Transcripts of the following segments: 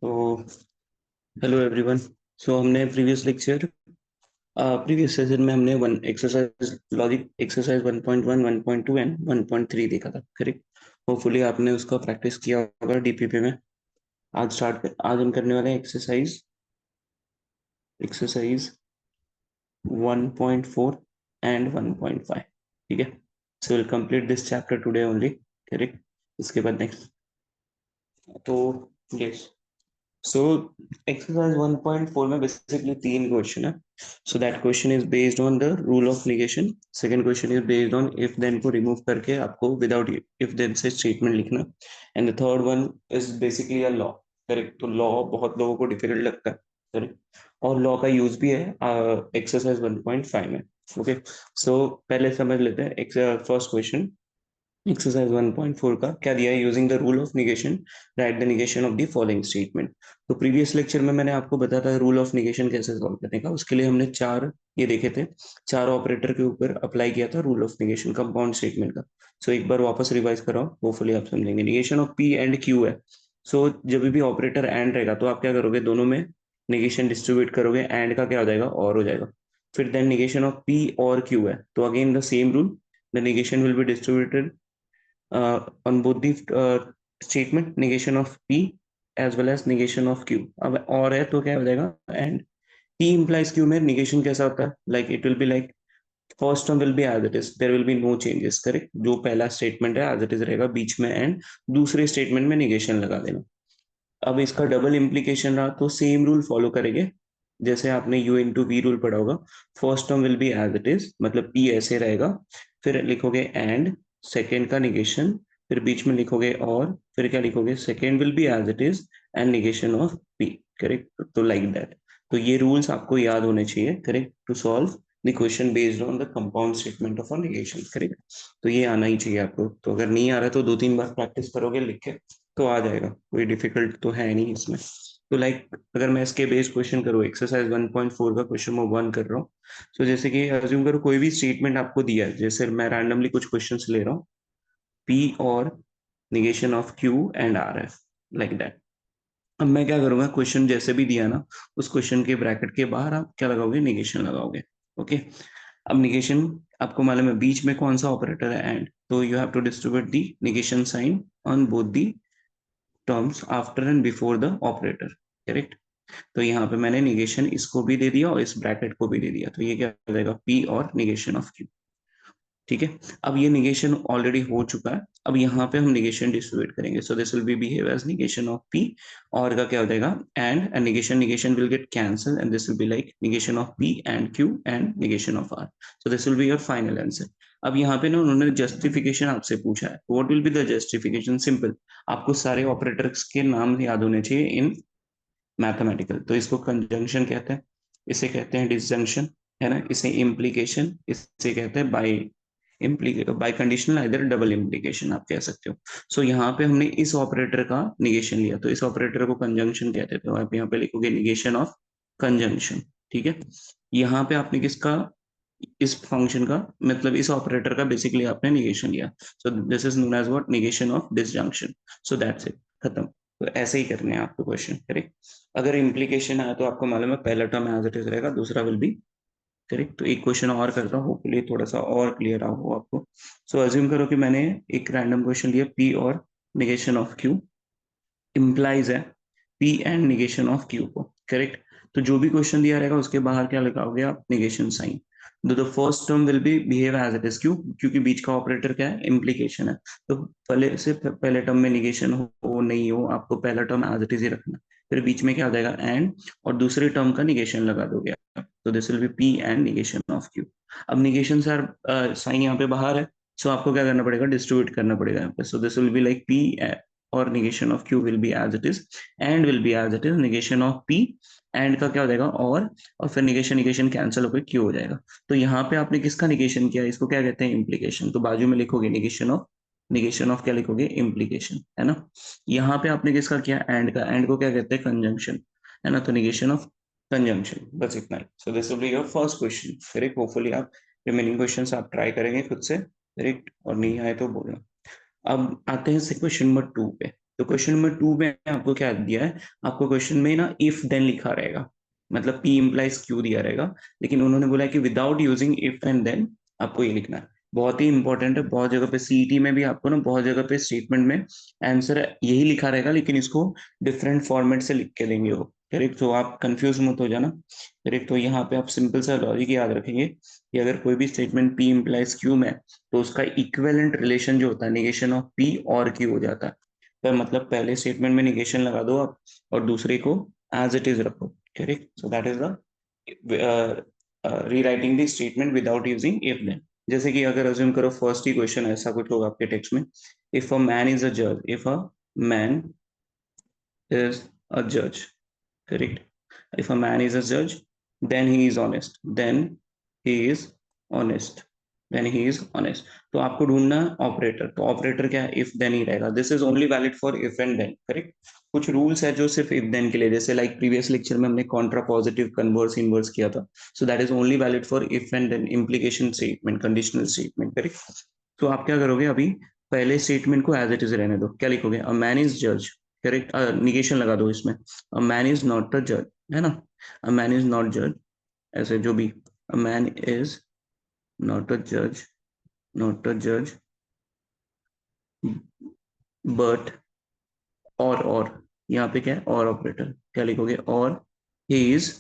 तो hello everyone. सो हमने previous session में हमने one exercise logic exercise 1.1 1.2 and 1.3 देखा था, करेक्ट। होपफुली आपने उसका प्रैक्टिस किया होगा डीपीपी में। आज हम करने वाले हैं एक्सरसाइज एक्सरसाइज 1.4 एंड 1.5। ठीक है, so will complete this chapter today only, correct. इसके बाद नेक्स्ट तो यस। सो एक्सरसाइज 1.4 में बेसिकली तीन क्वेश्चन है। So that question is based on the rule of negation. Second question is based on if then को remove करके आपको without if then से स्टेटमेंट लिखना। And the third one is basically a law, correct. तो law बहुत लोगों को difficult लगता है, करेक्ट। और लॉ का यूज भी है एक्सरसाइज 1.5 में। ओके, सो पहले समझ लेते हैं फर्स्ट क्वेश्चन। एक्सरसाइज 1.4 का क्या दिया है, using the rule of negation right the negation of the following statement. तो प्रीवियस लेक्चर में मैंने आपको बताया था रूल ऑफ निगेशन कैसे सॉल्व करने का। उसके लिए हमने चार ये देखे थे, चार ऑपरेटर के ऊपर अप्लाई किया था rule of negation compound statement का। सो एक बार वापस रिवाइज कराओ, होपफुली आप समझेंगे। Negation of p and q है। सो जब भी ऑपरेटर एंड रहेगा तो आप क्या करोगे, दोनों में निगेशन डिस्ट्रीब्यूट करोगे, एंड का क्या हो जाएगा, और हो जाएगा। फिर देन निगेशन ऑफ पी और क्यू है तो again the same rule, the negation will be distributed on both the statement, negation of P as well as negation of Q। अब और है तो क्या हो जाएगा, एंड P implies Q में negation कैसा होता है, like it will be like first term will be as it is, there will be no changes, correct. जो पहला स्टेटमेंट है एज इट इज रहेगा, बीच में एंड, दूसरे स्टेटमेंट में निगेशन लगा देना। अब इसका डबल इम्प्लीकेशन रहा तो सेम रूल फॉलो करेंगे जैसे आपने यू इंटू वी रूल पढ़ा होगा। First term will be as it is, मतलब पी ऐसे रहेगा, फिर लिखोगे एंड, सेकेंड का निगेशन, फिर बीच में लिखोगे और, फिर क्या लिखोगे, second will be as it is and negation of p, correct. तो लाइक दैट। तो ये रूल्स आपको याद होने चाहिए, correct, to solve the question based on the compound statement of a negation, correct. तो ये आना ही चाहिए आपको। तो अगर नहीं आ रहा है तो दो तीन बार प्रैक्टिस करोगे लिख के तो आ जाएगा, कोई डिफिकल्ट तो है नहीं इसमें। तो लाइक अगर मैं इसके बेस क्वेश्चन करूँ, एक्सरसाइज 1.4 का क्वेश्चन मैं वन कर रहा हूँ। तो जैसे कि अज्यूम करो कोई भी स्टेटमेंट आपको दिया है, जैसे मैं रैंडमली कुछ क्वेश्चंस ले रहा हूँ, पी और negation of q and r है, लाइक दैट। अब मैं क्या करूंगा, क्वेश्चन जैसे भी दिया ना, उस क्वेश्चन के ब्रैकेट के बाहर आप क्या लगाओगे, निगेशन लगाओगे। ओके, अब निगेशन आपको मालूम है बीच में कौन सा ऑपरेटर है, एंड। तो you have to distribute the negation sign on both the terms after and before the operator, correct. तो यहाँ पे मैंने निगेशन इसको भी दे दिया और इस ब्रैकेट को भी दे दिया, तो ये क्या हो जाएगा, पी और निगेशन ऑफ क्यू। ठीक है, अब ये निगेशन ऑलरेडी हो चुका है, अब यहाँ पे हम निगेशन डिस्ट्रीब्यूट करेंगे। So this will be behave as negation of p, और का क्या हो जाएगा, and negation negation will get cancel and this will be like negation of p and q and negation of r. So this will be your final answer. अब यहाँ पे ना उन्होंने जस्टिफिकेशन आपसे पूछा है, what will be the justification, simple. आपको सारे ऑपरेटर्स के नाम याद होने चाहिए इन मैथमेटिकल। तो इसको कंजंक्शन कहते हैं, इसे कहते हैं डिसजंक्शन, है ना, इसे इम्प्लीकेशन, इसे कहते हैं by by conditional either double implication आप कह सकते हो। सो यहाँ पे हमने इस ऑपरेटर का निगेशन लिया तो इस ऑपरेटर को कंजंक्शन कहते थे, तो आप यहाँ पे लिखोगे निगेशन ऑफ कंजंक्शन। ठीक है, यहाँ पे आपने किसका, इस फंक्शन का, मतलब इस ऑपरेटर का बेसिकली आपने निगेशन लिया। So this is known as what, negation of disjunction. So that's it, खत्म। तो ऐसे ही करने हैं आपको क्वेश्चन, करेक्ट। अगर इम्प्लीकेशन आया तो आपको मालूम है पहला टर्म एज इट इज रहेगा, दूसरा विल बी, करेक्ट। तो एक क्वेश्चन और करता हूँ, होपफुली थोड़ा सा और क्लियर हो आपको। सो अज्यूम करो कि मैंने एक रैंडम क्वेश्चन लिया, पी और निगेशन ऑफ क्यू इम्प्लाइज है P and negation of Q को, करेक्ट। तो जो भी क्वेश्चन दिया रहेगा उसके बाहर क्या लगाओगे आप, negation sign. The first term will be behave as it is, क्यों, क्योंकि बीच का ऑपरेटर क्या है, इम्प्लीकेशन है। तो पहले से पहले टर्म में निगेशन हो नहीं हो, आपको पहला टर्म एज इट इज ही रखना। फिर बीच में क्या आ जाएगा, एंड, और दूसरे टर्म का निगेशन लगा दोगे आप। तो this will B P and negation of Q. अब निगेशन सर साइन यहाँ पे बाहर है, सो आपको क्या करना पड़ेगा, डिस्ट्रीब्यूट करना पड़ेगा यहाँ पे। सो this will be like P, और negation of q will be as it is, and will be as it is negation of p, and का क्या हो जाएगा, और फिर निगेशन निगेशन कैंसिल होकर क्यू हो जाएगा। तो यहाँ पे आपने किसका निगेशन किया, इसको क्या कहते हैं, इम्प्लीकेशन। तो बाजू में लिखोगे निगेशन ऑफ क्या लिखोगे, इम्प्लीकेशन, है ना। यहाँ पे आपने किसका किया, एंड का, एंड को क्या कहते हैं, कंजंक्शन, है ना। तो निगेशन ऑफ कंजंक्शन, बस इतना ही। So this will be your first question, correct. Hopefully आप रिमेनिंग क्वेश्चंस आप ट्राई करेंगे खुद से, करेक्ट, और नहीं आए तो बोलना। अब आते हैं क्वेश्चन नंबर 2 पे। तो क्वेश्चन नंबर 2 में आपको क्या दिया है, आपको क्वेश्चन में ना इफ देन लिखा रहेगा, मतलब P इम्प्लाइज Q दिया रहेगा, लेकिन उन्होंने बोला है कि without using if and then आपको ये लिखना है। बहुत ही इंपॉर्टेंट है, बहुत जगह पे सीईटी में भी आपको ना बहुत जगह पे स्टेटमेंट में आंसर यही लिखा रहेगा, लेकिन इसको डिफरेंट फॉर्मेट से लिख के देंगे वो, करेक्ट। तो आप कंफ्यूज मत हो जाना, करेक्ट। तो यहाँ पे आप सिंपल सा लॉजिक याद रखेंगे कि अगर कोई भी स्टेटमेंट P इम्प्लाइज Q में, तो उसका इक्विवेलेंट रिलेशन जो होता है निगेशन ऑफ P और Q हो जाता है। तो मतलब पहले स्टेटमेंट में निगेशन लगा दो आप और दूसरे को एज इट इज रखो, correct. So that is the rewriting the statement without using if then. जैसे कि अगर अज्यूम करो फर्स्ट ही क्वेश्चन ऐसा कुछ होगा आपके टेक्स्ट में, if a man is a जज, if a man is a जज, correct. If a man is a judge, then he is honest, then he is honest, then he is honest. तो आपको ढूंढना है ऑपरेटर, तो operator क्या है, if then ही रहेगा। This is only valid for if and then, correct. कुछ रूल्स है जो सिर्फ इफ देन के लिए, जैसे लाइक प्रीवियस लेक्चर में हमने कॉन्ट्रा पॉजिटिव कन्वर्स इनवर्स किया था, so that is only valid for if and then, implication statement, conditional statement, correct. तो आप क्या करोगे अभी, पहले स्टेटमेंट को एज इट इज रहने दो, क्या लिखोगे, अ मैन इज जज, करेक्ट। निगेशन लगा दो इसमें, a man is not a जज, है ना, अ मैन इज नॉट जज, ऐसे जो भी, a man is not a जज, नॉट अ जज, बट, और यहाँ पे क्या है, और ऑपरेटर, क्या लिखोगे, और he is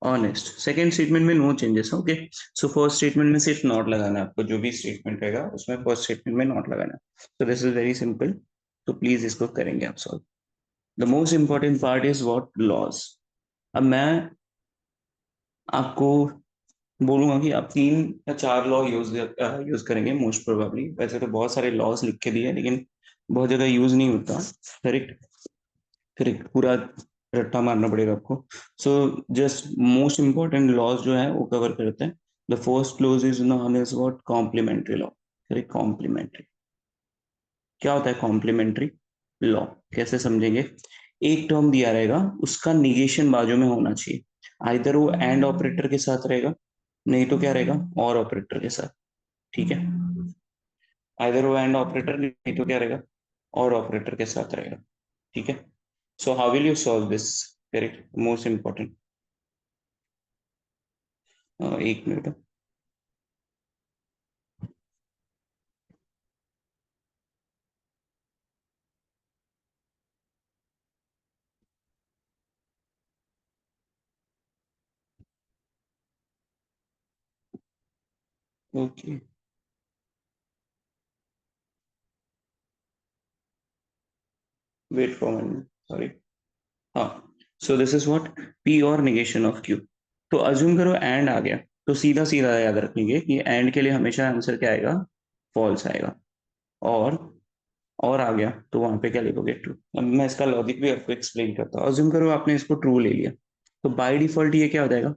honest. Second statement में no changes, okay. So first statement में सिर्फ नॉट लगाना है आपको, जो भी स्टेटमेंट रहेगा उसमें फर्स्ट स्टेटमेंट में नॉट लगाना है। तो दिस इज वेरी सिंपल, तो प्लीज इसको करेंगे आप solve. The most important part is what, laws. अब मैं आपको बोलूंगा कि आप 3 या 4 लॉ यूज करेंगे मोस्ट प्रोबेबली। वैसे तो बहुत सारे लॉज लिख के दिए हैं, लेकिन बहुत जगह यूज नहीं होता, करेक्ट। करेक्ट, पूरा रट्टा मारना पड़ेगा आपको। So just most important laws जो है वो कवर करते हैं। The first clause is known as what, complementary law, correct. Complementary क्या होता है, कॉम्प्लीमेंट्री लॉ कैसे समझेंगे, एक टर्म दिया रहेगा, उसका निगेशन बाजू में होना चाहिए, आइदर वो एंड ऑपरेटर के साथ रहेगा, नहीं तो क्या रहेगा, और ऑपरेटर के साथ, ठीक है। आइदर वो एंड ऑपरेटर, नहीं तो क्या रहेगा, और ऑपरेटर के साथ रहेगा, ठीक है। So how will you solve this, correct, most important. एक मिनट। Okay, wait for minute, sorry. हाँ, so this is what, P और निगेशन ऑफ क्यू। तो अज्यूम करो एंड आ गया, तो सीधा सीधा याद रखेंगे कि एंड के लिए हमेशा आंसर क्या आएगा, फॉल्स आएगा। और और आ गया तो वहां पे क्या लिखोगे, ट्रू। अब मैं इसका लॉजिक भी आपको एक्सप्लेन करता हूँ। अज्यूम करो आपने इसको ट्रू ले लिया, तो बाय डिफॉल्ट ये क्या हो जाएगा,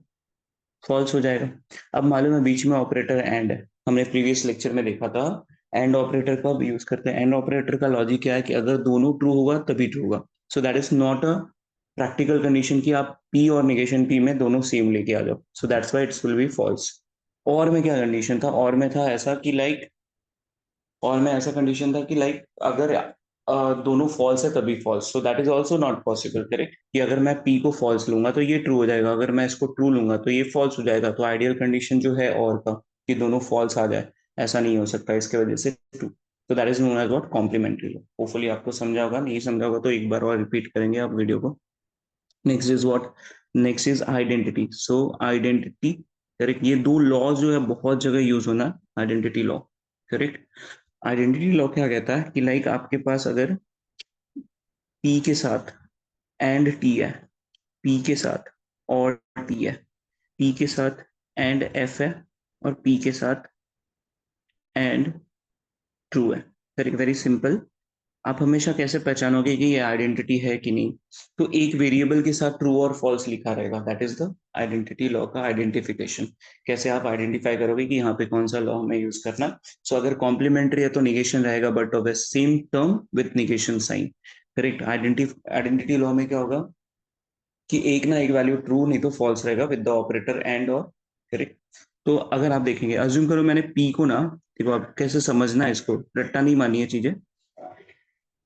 फॉल्स हो जाएगा। अब मालूम है बीच में ऑपरेटर एंड है, हमने प्रीवियस लेक्चर में देखा था एंड ऑपरेटर कब यूज करते हैं। एंड ऑपरेटर का लॉजिक क्या है कि अगर दोनों ट्रू होगा तभी ट्रू होगा। सो that is not a practical condition कि आप पी और निगेशन पी में दोनों सेम लेके आ जाओ, so that's why it's will be false. और में क्या कंडीशन था, और में था ऐसा कि लाइक, और में ऐसा कंडीशन था कि लाइक अगर दोनों फॉल्स है तभी false, so that is also not possible, correct. कि अगर मैं पी को फॉल्स लूंगा तो ये ट्रू हो जाएगा, अगर मैं इसको ट्रू लूंगा तो ये फॉल्स हो जाएगा। तो आइडियल कंडीशन जो है और का, कि दोनों फॉल्स आ जाए, ऐसा नहीं हो सकता, इसके वजह से ट्रू। तो that is known as what, complementary law. Hopefully आपको समझा होगा, नहीं समझा होगा तो एक बार और रिपीट करेंगे आप वीडियो को। Next is what, next is identity. So identity, correct. ये दो लॉ जो है बहुत जगह यूज होना, identity law, correct. Identity law क्या कहता है कि लाइक आपके पास अगर पी के साथ एंड टी है, पी के साथ और टी है, पी के साथ एंड एफ है, और पी के साथ एंड ट्रू है, करेक्ट। Very simple. आप हमेशा कैसे पहचानोगे कि ये आइडेंटिटी है कि नहीं, तो एक वेरिएबल के साथ ट्रू और फॉल्स लिखा रहेगा, that is the identity law का आइडेंटिफिकेशन। कैसे आप आइडेंटिफाई करोगे कि यहाँ पे कौन सा लॉ हमें यूज करना। सो अगर कॉम्प्लीमेंट्री है तो निगेशन रहेगा, but of the same term with negation sign, correct. Identity law में क्या होगा कि एक ना एक वैल्यू ट्रू नहीं तो फॉल्स रहेगा विद द ऑपरेटर एंड और, करेक्ट। तो अगर आप देखेंगे, अज्यूम करो मैंने पी को ना, देखो आप कैसे समझना है इसको, रट्टा नहीं मानिए चीजें।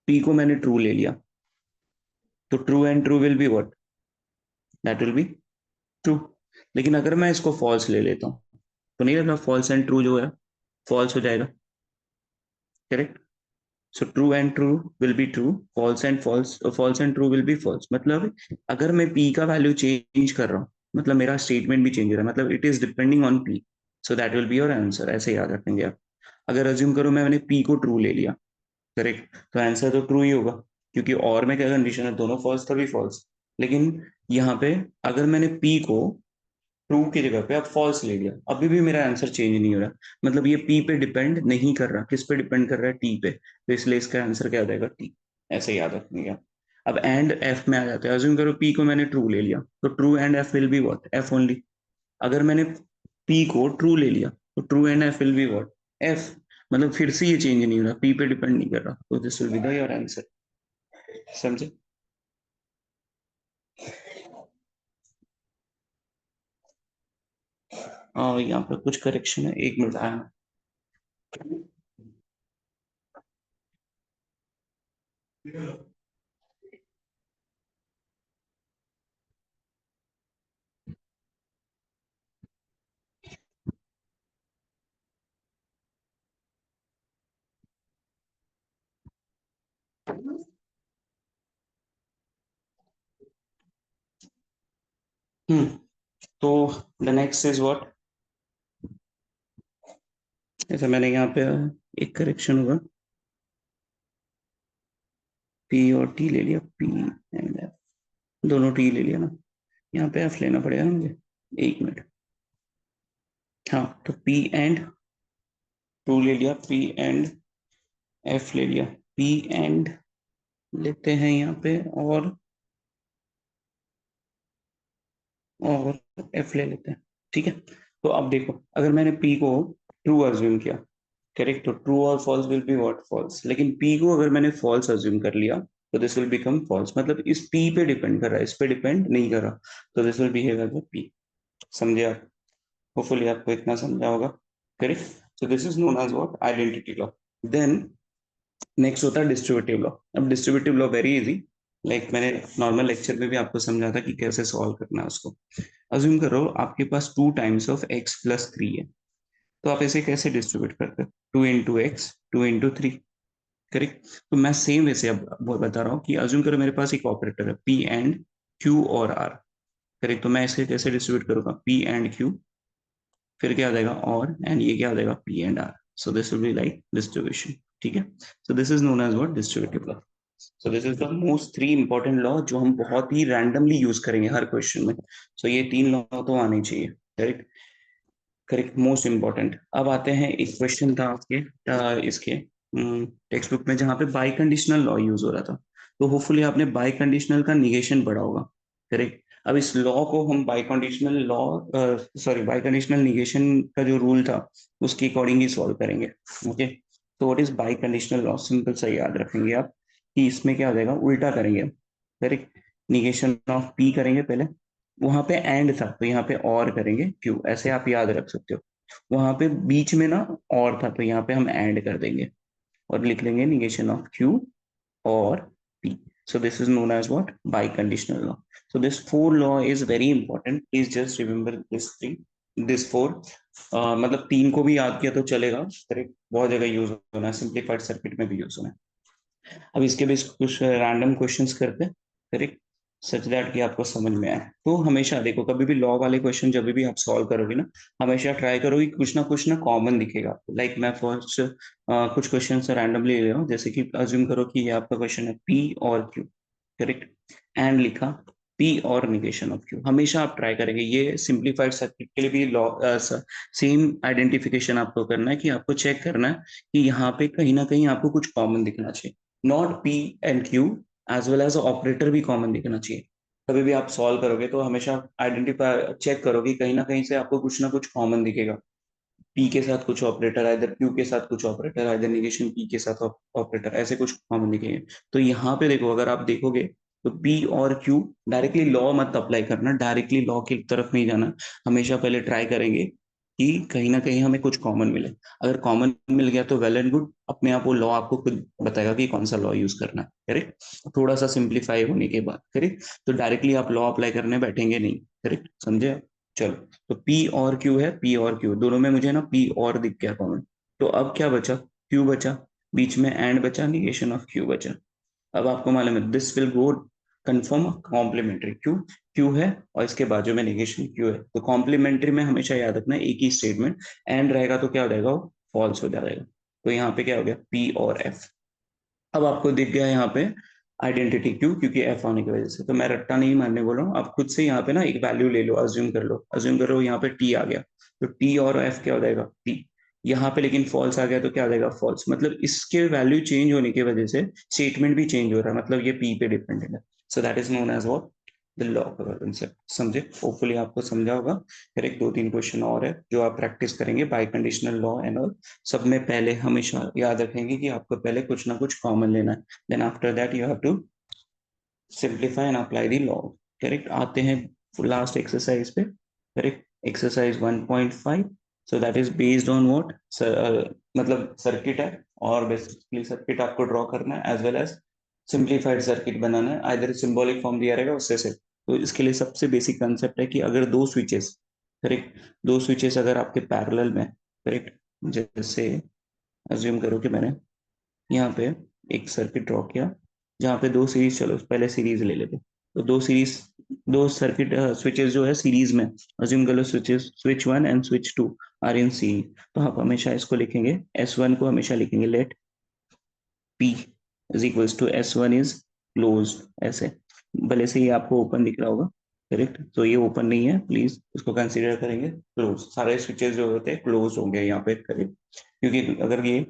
पी को मैंने ट्रू ले लिया, तो true and true will be what, that will be true. लेकिन अगर मैं इसको फॉल्स ले लेता हूँ तो नहीं लग रहा फॉल्स एंड ट्रू जो है फॉल्स हो जाएगा, correct. So true and true will be true, false and false, false and true will be false. मतलब अगर मैं पी का वैल्यू चेंज कर रहा हूँ मतलब मेरा स्टेटमेंट भी चेंज हो रहा है, मतलब it is depending on P, so that will be your answer. ऐसे याद रखेंगे आप। अगर अज्यूम करो मैंने पी को ट्रू ले लिया, करेक्ट, तो आंसर तो ट्रू ही होगा, क्योंकि और में क्या कंडीशन है, दोनों फॉल्स तभी फॉल्स। लेकिन यहाँ पे अगर मैंने पी को ट्रू की जगह पे अब फॉल्स ले लिया, अभी भी मेरा आंसर चेंज नहीं हो रहा, मतलब ये पी पे डिपेंड नहीं कर रहा, किस पे डिपेंड कर रहा है, टी पे, तो इसलिए इसका आंसर क्या आ जाएगा, टी। ऐसे याद रखेंगे आप। अब एंड एफ में आ जाते हैं। अज्यूम करो पी को मैंने ट्रू ले लिया, तो true and F will be what, F only. अगर मैंने पी को ट्रू ले लिया तो true and F will be what, F. मतलब फिर से ये चेंज नहीं हो रहा, पी पे डिपेंड नहीं कर रहा, तो this will be the your answer. समझे? यहाँ पर कुछ करेक्शन है, एक मिनट आया। हम्म। तो द नेक्स्ट इज व्हाट, जैसे मैंने यहाँ पे एक करेक्शन होगा, पी और टी ले लिया, पी एंड एफ, दोनों टी ले लिया ना, यहाँ पे एफ लेना पड़ेगा ना मुझे, एक मिनट। हाँ, तो पी एंड टू ले लिया, पी एंड एफ ले लिया, पी एंड लेते हैं यहाँ पे, और एफ ले लेते हैं, ठीक है। तो अब देखो अगर मैंने पी को ट्रू अज्यूम किया, करेक्ट, तो ट्रू और false will be what, false. लेकिन पी को अगर मैंने फॉल्स अज्यूम कर लिया तो दिस विल बिकम फॉल्स, मतलब इस पी पे डिपेंड कर रहा है, इस पे डिपेंड नहीं कर रहा, तो this will behave as p. समझे आप? होपफुली आपको इतना समझा होगा, correct. So this is known as what, identity law. Then next होता है डिस्ट्रीब्यूटिव लॉ। अब distributive law very easy, like मैंने नॉर्मल लेक्चर में भी आपको समझा था कि कैसे सॉल्व करना है उसको। अज्यूम करो आपके पास 2 टाइम्स ऑफ x + 3 है, तो आप इसे कैसे डिस्ट्रीब्यूट करते हो, 2 × x, 2 × 3, करेक्ट। तो मैं सेम वैसे अब बता रहा हूँ कि अज्यूम करो मेरे पास एक ऑपरेटर है p एंड q और r, करेक्ट। तो मैं इसे कैसे डिस्ट्रीब्यूट करूंगा, p एंड q, फिर क्या आ जाएगा और, एंड ये क्या आ जाएगा, p and r। So this will be like distribution, ठीक है। So this is known as what, distributive law. So this is the most 3 important law जो हम बहुत ही रैंडमली यूज करेंगे हर क्वेश्चन में। सो ये 3 लॉ तो आने चाहिए, करेक्ट। Correct, most important. अब आते हैं, एक क्वेश्चन था आपके इसके टेक्स्ट बुक में जहाँ पे बाई कंडीशनल लॉ यूज हो रहा था, तो होपफुली आपने बाई कंडीशनल का निगेशन पढ़ा होगा, करेक्ट। अब इस लॉ को हम by conditional law, sorry, by conditional negation का जो रूल था उसके अकॉर्डिंग ही सॉल्व करेंगे, ओके। तो what is by conditional law, simple सा याद रखेंगे आप कि इसमें क्या हो जाएगा, उल्टा करेंगे, करेक्ट। निगेशन ऑफ पी करेंगे पहले, वहां पे एंड था तो यहाँ पे और करेंगे क्यू, ऐसे आप याद रख सकते हो। वहां पे बीच में ना और था तो यहाँ पे हम एंड कर देंगे और लिख लेंगे निगेशन ऑफ क्यू और P. So this is known as what? Biconditional law. So this four law is very important. Please just remember this three, this four. मतलब तीन को भी याद किया तो चलेगा, करेक्ट, बहुत जगह यूज होना है, सिंप्लीफाइड सर्किट में भी यूज होना है। अब इसके बेस कुछ रैंडम क्वेश्चंस करते हैं, करेक्ट, सच दैट कि आपको समझ में आए। तो हमेशा देखो कभी भी लॉ वाले क्वेश्चन जब भी आप सॉल्व करोगे ना, हमेशा ट्राई करो कि कुछ ना कॉमन दिखेगा आपको। लाइक मैं फर्स्ट कुछ क्वेश्चन रैंडमली ले रहा हूँ, जैसे कि अज्यूम करो कि ये आपका क्वेश्चन है पी और क्यू, करेक्ट, एंड लिखा पी और निगेशन ऑफ क्यू। हमेशा आप ट्राई करेंगे, ये सिंप्लीफाइड सर्किट के लिए भी लॉ सेम आइडेंटिफिकेशन आपको करना है कि आपको चेक करना है कि यहाँ पे कहीं ना कहीं आपको कुछ कॉमन दिखना चाहिए, not p and q, as well as operator भी कॉमन दिखना चाहिए। कभी भी आप सॉल्व करोगे तो हमेशा आइडेंटिफाई चेक करोगे, कहीं ना कहीं से आपको कुछ ना कुछ कॉमन दिखेगा, पी के साथ कुछ ऑपरेटर, इधर क्यू के साथ कुछ ऑपरेटर, इधर निगेशन पी के साथ ऑपरेटर, ऐसे कुछ कॉमन दिखेंगे। तो यहाँ पे देखो अगर आप देखोगे तो पी और क्यू, डायरेक्टली लॉ मत अप्लाई करना, डायरेक्टली लॉ की तरफ नहीं जाना, हमेशा पहले ट्राई करेंगे कि कहीं ना कहीं हमें कुछ कॉमन मिले। अगर कॉमन मिल गया तो वेल एंड गुड, अपने आप वो लॉ आपको खुद बताएगा कि कौन सा लॉ यूज करना है, करेक्ट। थोड़ा सा सिंप्लीफाई होने के बाद, करेक्ट, तो डायरेक्टली आप लॉ अप्लाई करने बैठेंगे नहीं, करेक्ट, समझे आप? चलो, तो पी और क्यू है, पी और क्यू दोनों में मुझे ना पी और दिख गया कॉमन। तो अब क्या बचा? क्यू बचा, बीच में एंड बचा, निगेशन ऑफ क्यू बचा। अब आपको मालूम है this will go confirm complementary, q q है और इसके बाजू में नेगेशन क्यू है, तो कॉम्प्लीमेंट्री में हमेशा याद रखना एक ही स्टेटमेंट एंड रहेगा तो क्या हो जाएगा, वो फॉल्स हो जाएगा। तो यहाँ पे क्या हो गया, पी और एफ। अब आपको दिख गया यहाँ पे आइडेंटिटी क्यू, क्योंकि एफ आने की वजह से। तो मैं रट्टा नहीं मारने बोल रहा हूँ, आप खुद से यहाँ पे ना एक वैल्यू ले लो, अज्यूम कर लो, अज्यूम करो यहाँ पे टी आ गया, तो टी और एफ क्या हो जाएगा, टी। यहाँ पे लेकिन फॉल्स आ गया तो क्या आ जाएगा, फॉल्स। मतलब इसके वैल्यू चेंज होने की वजह से स्टेटमेंट भी चेंज हो रहा है, मतलब ये पी पे डिपेंडेंट है। So that is known as what, the law concept. समझे? होपफुली आपको समझा होगा। फिर एक दो तीन क्वेश्चन और है जो आप प्रैक्टिस करेंगे, by conditional law and all. सब में पहले हमेशा याद रखेंगे कि आपको पहले कुछ ना कुछ कॉमन लेना है, then after that you have to simplify and apply the law, correct. आते हैं लास्ट एक्सरसाइज पे, correct, exercise 1.5। So that is based on what, मतलब सर्किट है, और बेसिकली सर्किट आपको ड्रॉ करना है as well as simplified circuit बनाना है, आइदर सिंबॉलिक फॉर्म दिया रहेगा उससे से। तो इसके लिए सबसे बेसिक कंसेप्ट है कि अगर दो स्विचेस, करेक्ट, दो स्विचेस अगर आपके पैरेलल में, करेक्ट, जैसे अज्यूम करो कि मैंने यहाँ पे एक सर्किट ड्रॉ किया जहाँ पे दो सीरीज, चलो पहले सीरीज ले लेते, तो दो सीरीज, दो सर्किट स्विचेस जो है सीरीज में, अज्यूम कर लो switches, switch one and switch two are in C. तो आप हमेशा इसको लिखेंगे, एस वन को हमेशा लिखेंगे let p is equals to s one is close, ऐसे। भले से ये आपको ओपन दिख रहा होगा, करेक्ट, तो ये ओपन नहीं है, प्लीज इसको कंसीडर करेंगे क्लोज। सारे स्विचेस जो होते हैं क्लोज होंगे यहाँ पे, करेक्ट, क्योंकि अगर ये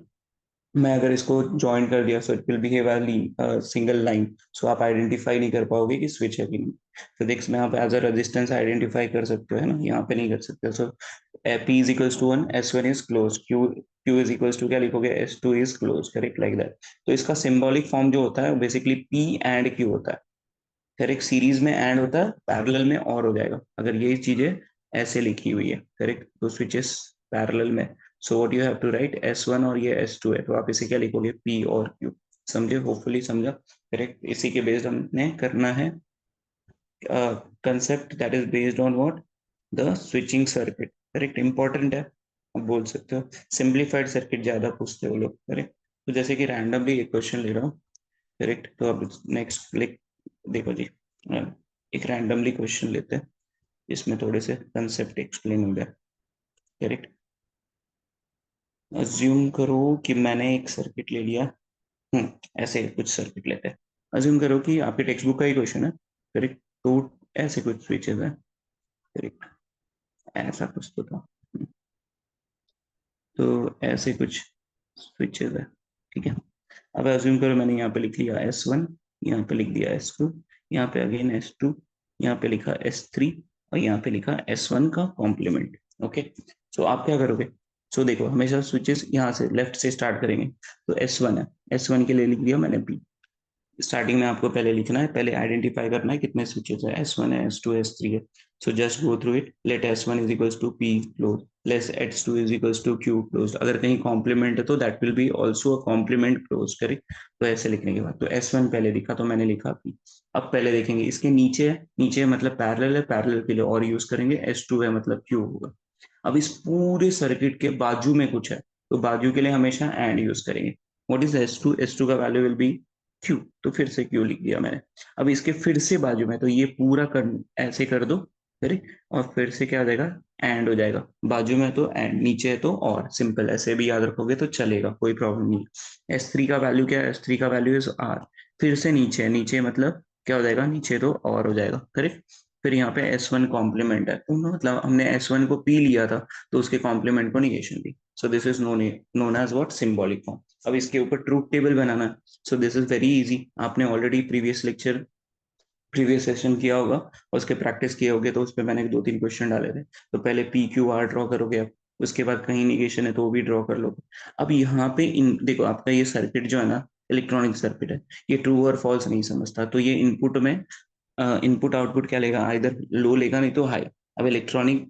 मैं अगर इसको ज्वाइन कर दिया, so it will behave as single line, so आप आइडेंटिफाई नहीं कर पाओगे कि स्विच है कि नहीं। तो देख, मैं यहाँ पे एज अ रेजिस्टेंस आइडेंटिफाई कर सकते हो, है ना, यहाँ पे नहीं कर सकते। So P is equals to one, S one is close, Q Q is equals to क्या लिखोगे, S two is close, correct, like that. तो इसका सिंबॉलिक फॉर्म जो होता है बेसिकली पी एंड क्यू होता है, करेक्ट। सीरीज में एंड होता है, पैरेलल में और हो जाएगा अगर ये चीजें ऐसे लिखी हुई है, करेक्ट, तो स्विचेस पैरेलल में। So what you have to write, s one और ये एस टू है, तो आप इसे क्या लिखोगे, पी और क्यू। समझे? होपफुली समझा, करेक्ट। इसी के बेस्ड हमने करना है concept that is based on what, the switching circuit, correct, important है। आप बोल सकते हो सिंप्लीफाइड सर्किट ज्यादा पूछते हो लोग, करेक्ट। तो जैसे कि रैंडमली एक क्वेश्चन ले रहा हूँ, करेक्ट, तो अब नेक्स्ट क्लिक, देखो जी, एक रैंडमली क्वेश्चन लेते हैं, इसमें थोड़े से कंसेप्ट एक्सप्लेन हो गया, करेक्ट। अज्यूम करो कि मैंने एक सर्किट ले लिया, ऐसे कुछ सर्किट लेते हैं। अज्यूम करो कि आपके टेक्स्ट बुक का ही क्वेश्चन है, करेक्ट, तो ऐसे कुछ स्विचेस है, करेक्ट, ऐसा कुछ तो था। तो ऐसे कुछ स्विचेस है, ठीक है। अब अज्यूम करो मैंने यहाँ पे लिख लिया एस वन, यहाँ पे लिख दिया एस टू, यहाँ पे अगेन एस टू, यहाँ पे लिखा एस थ्री, और यहाँ पे लिखा एस वन का कॉम्प्लीमेंट, ओके। सो आप क्या करोगे, सो देखो हमेशा स्विचेस यहाँ से लेफ्ट से स्टार्ट करेंगे। तो एस वन है, एस वन के लिए लिख दिया मैंने पी। स्टार्टिंग में आपको पहले लिखना है, पहले आइडेंटिफाई करना है कितने स्विचेस है, एस वन है, एस टू, एस थ्री है। So just go through it, let s one is equals to p close, let's s two is equals to q close. अगर कहीं कॉम्प्लीमेंट है तो that will be also a complement close, correct. तो ऐसे लिखने के बाद तो एस वन पहले लिखा तो मैंने लिखा पी। अब पहले देखेंगे इसके नीचे है, नीचे मतलब पैरेलल है, पैरेलल के लिए और यूज करेंगे, एस टू है मतलब क्यू होगा। अब इस पूरे सर्किट के बाजू में कुछ है, तो बाजू के लिए हमेशा एंड यूज करेंगे। What is s two, s two का वैल्यू विल बी क्यू, तो फिर से क्यू लिख दिया मैंने। अब इसके फिर से बाजू में, तो ये पूरा कर ऐसे कर दो, करेक्ट, और फिर से क्या हो जाएगा, एंड हो जाएगा। बाजू में तो एंड, नीचे है तो और, सिंपल, ऐसे भी याद रखोगे तो चलेगा, कोई प्रॉब्लम नहीं। एस थ्री का वैल्यू क्या है, एस थ्री का वैल्यू इज आर, फिर से नीचे है, नीचे मतलब क्या हो जाएगा, नीचे तो और हो जाएगा, करेक्ट। फिर यहाँ पे एस वन कॉम्प्लीमेंट है, तो मतलब हमने एस वन को पी लिया था, तो उसके कॉम्प्लीमेंट को निगेशन दी। So this is known as what, symbolic form. अब इसके ऊपर ट्रूथ टेबल बनाना है। So this is very easy, आपने already previous lecture, previous session किया होगा और उसके प्रैक्टिस किए होगे, तो उस पर मैंने दो तीन क्वेश्चन डाले थे। तो पहले पी क्यू आर ड्रॉ करोगे आप, उसके बाद कहीं निगेशन है तो वो भी ड्रॉ कर लोगे। अब यहाँ पे इन देखो, आपका ये सर्किट जो है ना, इलेक्ट्रॉनिक सर्किट है, ये ट्रू और फॉल्स नहीं समझता, तो ये इनपुट में इनपुट आउटपुट क्या लेगा, इधर लो लेगा नहीं तो हाई। अब इलेक्ट्रॉनिक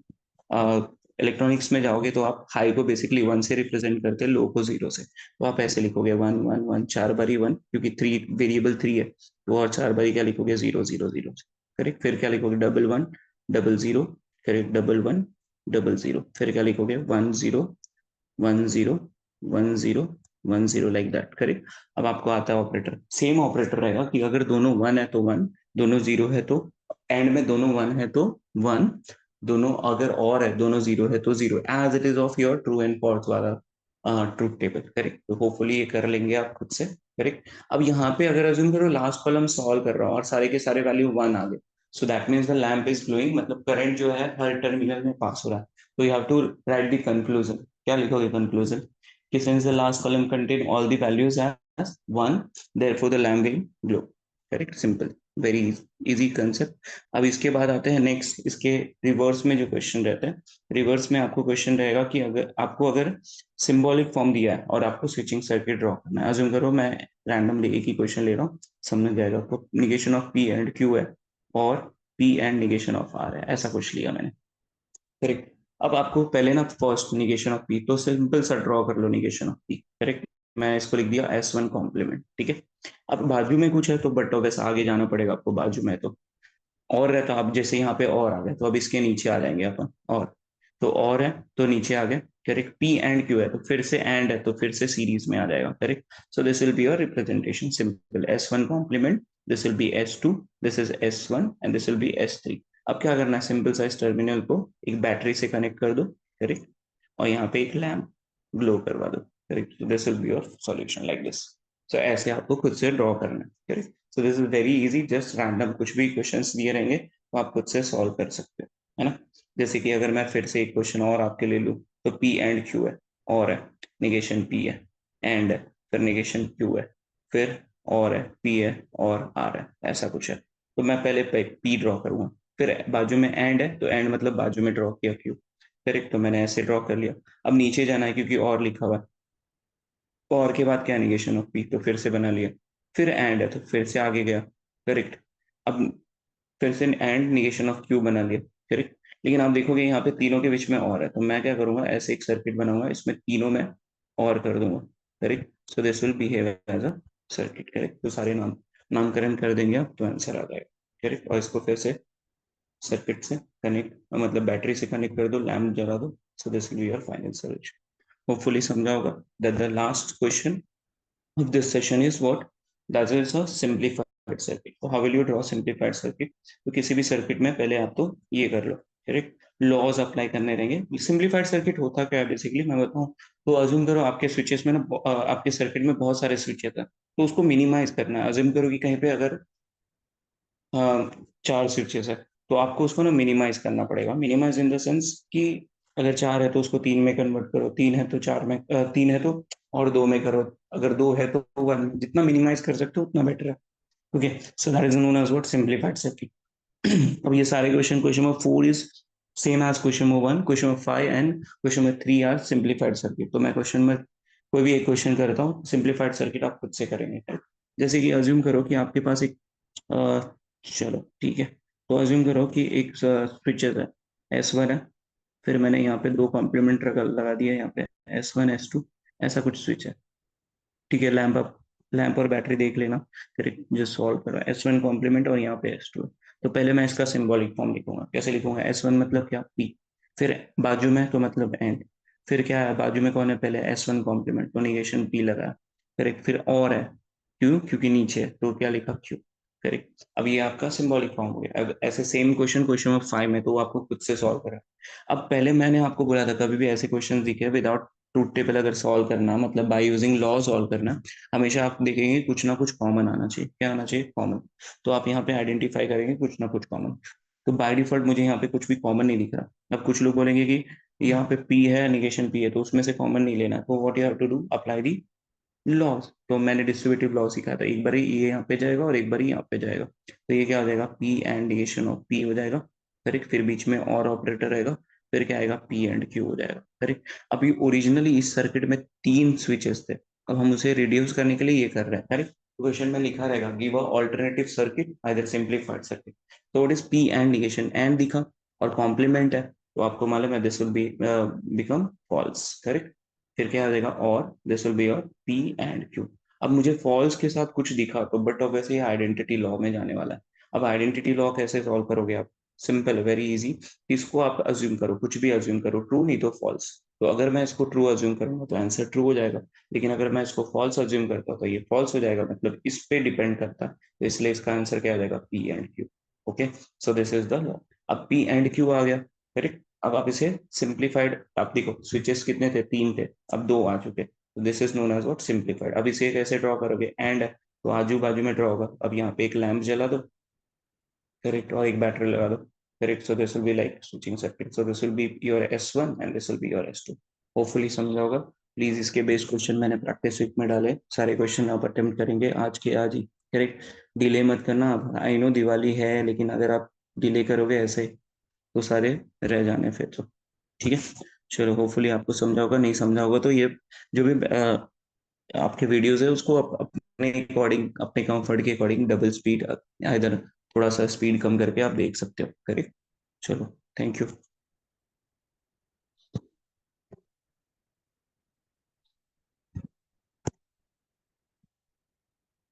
इलेक्ट्रॉनिक्स में जाओगे तो आप हाई को बेसिकली 1 से रिप्रेजेंट करते हैं, लो को 0 से, तो आप ऐसे लिखोगे 1 1 1, 4 बारी 1, क्योंकि 3 वेरिएबल 3 है, तो और 4 बारी क्या लिखोगे 0 0 0, करेक्ट। फिर क्या लिखोगे 1 1 0 0, करेक्ट, 1 1 0 0, फिर क्या लिखोगे 1 0 1 0 1 0 1 0, लाइक दैट, करेक्ट। अब आपको आता है ऑपरेटर, सेम ऑपरेटर रहेगा कि अगर दोनों 1 है तो 1, दोनों 0 है तो, एंड में दोनों 1 है तो 1, दोनों अगर और है, दोनों 0 है तो 0, as it is of your true and false वाला ट्रूथ टेबल, करेक्ट। तो होपफुली ये कर लेंगे आप खुद से, करेक्ट। अब यहाँ पे अगर अज्यूम करो लास्ट कॉलम सॉल्व कर रहा हूँ और सारे के सारे वैल्यू 1 आ गए, so that means the lamp is glowing, मतलब करंट जो है हर टर्मिनल में पास हो रहा है। तो you have to write the conclusion. क्या लिखोगे कंक्लूजन कि since the last column contain all the values as 1, therefore the lamp will glow, correct, simple, very easy concept. अब इसके बाद आते हैं नेक्स्ट, इसके रिवर्स में जो क्वेश्चन रहते हैं, रिवर्स में आपको क्वेश्चन रहेगा कि अगर सिंबॉलिक फॉर्म दिया है और आपको स्विचिंग सर्किट ड्रॉ करना है। अज्यूम करो मैं रैंडमली एक ही क्वेश्चन ले रहा हूँ, समझ जाएगा आपको, negation of p and q है और p and negation of r है, ऐसा कुछ लिया मैंने, करेक्ट। अब आपको पहले ना फर्स्ट निगेशन ऑफ पी, तो सिंपल सा ड्रॉ कर लो निगेशन ऑफ पी, करेक्ट। मैं इसको लिख दिया S1 कॉम्प्लीमेंट, ठीक है। अब बाजू में कुछ है तो बट ऑब्वियस आगे जाना पड़ेगा आपको, बाजू में तो और रहता, अब जैसे यहाँ पे और आ गए तो अब इसके नीचे आ जाएंगे अपन, और तो और है तो नीचे आ गए, करेक्ट। पी एंड क्यू है तो फिर से एंड है तो फिर से सीरीज में आ जाएगा, correct. So this will be your representation, simple S1 complement, this will be S2, this is S1 and this will be S3। अब क्या करना है, सिंपल सा इस टर्मिनल को एक बैटरी से कनेक्ट कर दो, करेक्ट, और यहाँ पे एक लैम्प ग्लो करवा दो, correct. This will be your solution like this. So ऐसे आपको खुद से ड्रॉ करना है, correct. So this is very easy, just random कुछ भी क्वेश्चंस दिए रहेंगे तो आप खुद से सॉल्व कर सकते हो, है ना। जैसे कि अगर मैं फिर से एक क्वेश्चन और आपके ले लूँ, तो पी एंड क्यू है, और है, निगेशन पी है, एंड है, फिर निगेशन क्यू है, फिर और है, पी है और आर है, ऐसा कुछ है। तो मैं पहले पी ड्रॉ करूंगा, फिर बाजू में एंड है तो एंड मतलब बाजू में ड्रॉ किया क्यू, करेक्ट। तो मैंने ऐसे ड्रॉ कर लिया। अब नीचे जाना है क्योंकि और लिखा हुआ है, और के बाद क्या, निगेशन ऑफ पी, तो फिर से बना लिया, फिर एंड है तो फिर से आगे गया, करेक्ट। अब फिर से एंड निगेशन ऑफ क्यू बना लिया, करेक्ट। लेकिन आप देखोगे यहाँ पे तीनों के बीच में और है, तो मैं क्या करूंगा, ऐसे एक सर्किट बनाऊंगा, इसमें तीनों में और कर दूंगा, correct. So this will behave as a circuit, correct. तो सारे नामकरण कर देंगे आप तो आंसर आ जाएगा, करेक्ट। और इसको फिर से सर्किट से कनेक्ट, मतलब बैटरी से कनेक्ट कर दो, लैम्प जला दो, सो this will be your final solution. Hopefully समझा होगा that the last question of this session is what, that is a simplified circuit. तो how will you draw simplified circuit? तो किसी भी सर्किट में पहले आप तो ये कर लो, करेक्ट, लॉज अप्लाई करने रहेंगे। सिंप्लीफाइड सर्किट होता क्या है बेसिकली मैं बताऊं, तो अज्यूम करो आपके स्विचेस में ना आपके सर्किट में बहुत सारे स्विचेस है, तो उसको मिनिमाइज करना है। अज्यूम करो कि कहीं पे अगर 4 स्विचेस है, तो आपको उसको ना मिनिमाइज करना पड़ेगा। मिनिमाइज इन द सेंस कि अगर 4 है तो उसको 3 में कन्वर्ट करो, 3 है तो 4 में, 3 है तो और 2 में करो, अगर 2 है तो 1 में, जितना मिनिमाइज कर सकते हो उतना बेटर है, okay. So that is known as what, simplified circuit. अब ये सारे question number 4 is same as question number 1, question number 5 and question number 3 are simplified circuit. तो मैं क्वेश्चन में कोई भी एक क्वेश्चन करता हूँ, सिंप्लीफाइड सर्किट आप खुद से करेंगे, right? जैसे कि अज्यूम करो कि आपके पास एक चलो ठीक है, तो अज्यूम करो कि एक स्विचेस है, S1 है, फिर मैंने यहाँ पे 2 कॉम्प्लीमेंट लगा दिया, यहाँ पे S1 S2, ऐसा कुछ स्विच है, ठीक है। लैंप और बैटरी देख लेना, फिर जो सॉल्व करो, S1 कॉम्प्लीमेंट और यहाँ पे S2। तो पहले मैं इसका सिंबॉलिक फॉर्म लिखूंगा, कैसे लिखूंगा, S1 मतलब क्या, P, फिर बाजू में तो मतलब एंड, फिर क्या है बाजू में कौन है, पहले S1 कॉम्प्लीमेंट तो निगेशन P लगा, करेक्ट। फिर और है क्यों, क्योंकि नीचे है तो क्या लिखा क्यू, करेक्ट। अब ये आपका सिंबॉलिक फॉर्म हो गया। अब ऐसे सेम क्वेश्चन नंबर 5 में, तो वो आपको खुद से सॉल्व करा। अब पहले मैंने आपको बोला था कभी भी ऐसे क्वेश्चन दिखे विदाउट ट्रूथ टेबल अगर सॉल्व करना, मतलब बाय यूजिंग लॉ सॉल्व करना, हमेशा आप देखेंगे कुछ ना कुछ कॉमन आना चाहिए। क्या आना चाहिए, कॉमन। तो आप यहाँ पे आइडेंटिफाई करेंगे कुछ ना कुछ कॉमन। तो बाय डिफॉल्ट मुझे यहाँ पे कुछ भी कॉमन नहीं दिख रहा। अब कुछ लोग बोलेंगे कि यहाँ पे पी है, निगेशन पी है, तो उसमें से कॉमन नहीं लेना, तो what you have to do, apply the laws. तो मैंने डिस्ट्रीब्यूटिव लॉ सीखा था, एक बार ये यहाँ पे जाएगा और एक बार यहाँ पे जाएगा, तो ये क्या हो जाएगा, P and negation of P हो जाएगा, करेक्ट। फिर बीच में और ऑपरेटर रहेगा, फिर क्या आएगा, पी एंड क्यू हो जाएगा, करेक्ट। अभी ओरिजिनली इस सर्किट में 3 स्विचेस थे, अब हम उसे रिड्यूस करने के लिए ये कर रहे हैं, करेक्ट। क्वेश्चन में लिखा रहेगा give a alternative circuit either simplified circuit, तो what is P and negation, and दिखा और कॉम्प्लीमेंट है, तो आपको मालूम है this will be become false, correct. फिर क्या आ जाएगा, और this will be your P and Q. अब मुझे फॉल्स के साथ कुछ दिखा तो बट ऑब्वियसली ये आइडेंटिटी लॉ में जाने वाला है। अब आइडेंटिटी लॉ कैसे सॉल्व करोगे आप, सिंपल, वेरी इजी। इसको आप अज्यूम करो, कुछ भी अज्यूम करो, ट्रू नहीं तो फॉल्स। तो अगर मैं इसको ट्रू अज्यूम करूंगा तो आंसर ट्रू हो जाएगा, लेकिन अगर मैं इसको फॉल्स अज्यूम करता हूँ तो ये फॉल्स हो जाएगा, मतलब इस पे डिपेंड करता है। तो इसलिए इसका आंसर क्या आ जाएगा, P and Q. Okay, so this is the law. अब पी एंड क्यू आ गया, करेक्ट। अब आप इसे सिंप्लीफाइड, आप देखो स्विचेस कितने थे, 3 थे, अब 2 आ चुके। तो this is known as what, simplified. अब इसे कैसे ड्रॉ करोगे, एंड, तो आजू बाजू में ड्रॉ होगा। अब यहाँ पे एक लैंप जला दो, करेक्ट, और एक बैटरी लगा दो, correct. So this will be like switching circuit. So this will be your S1 and this will be your S2। Hopefully समझा होगा। प्लीज इसके बेस क्वेश्चन मैंने प्रैक्टिस वीक में डाले, सारे क्वेश्चन आप अटेम्प्ट करेंगे आज के आज ही, करेक्ट। डिले मत करना। आई नो दिवाली है, लेकिन अगर आप डिले करोगे ऐसे तो सारे रह जाने फिर तो, ठीक है। चलो, होपफुली आपको समझा होगा, नहीं समझा होगा तो ये जो भी आपके वीडियोस है उसको अपने अकॉर्डिंग, अपने कंफर्ट के अकॉर्डिंग डबल स्पीड, इधर थोड़ा सा स्पीड कम करके आप देख सकते हो, करेक्ट। चलो, थैंक यू।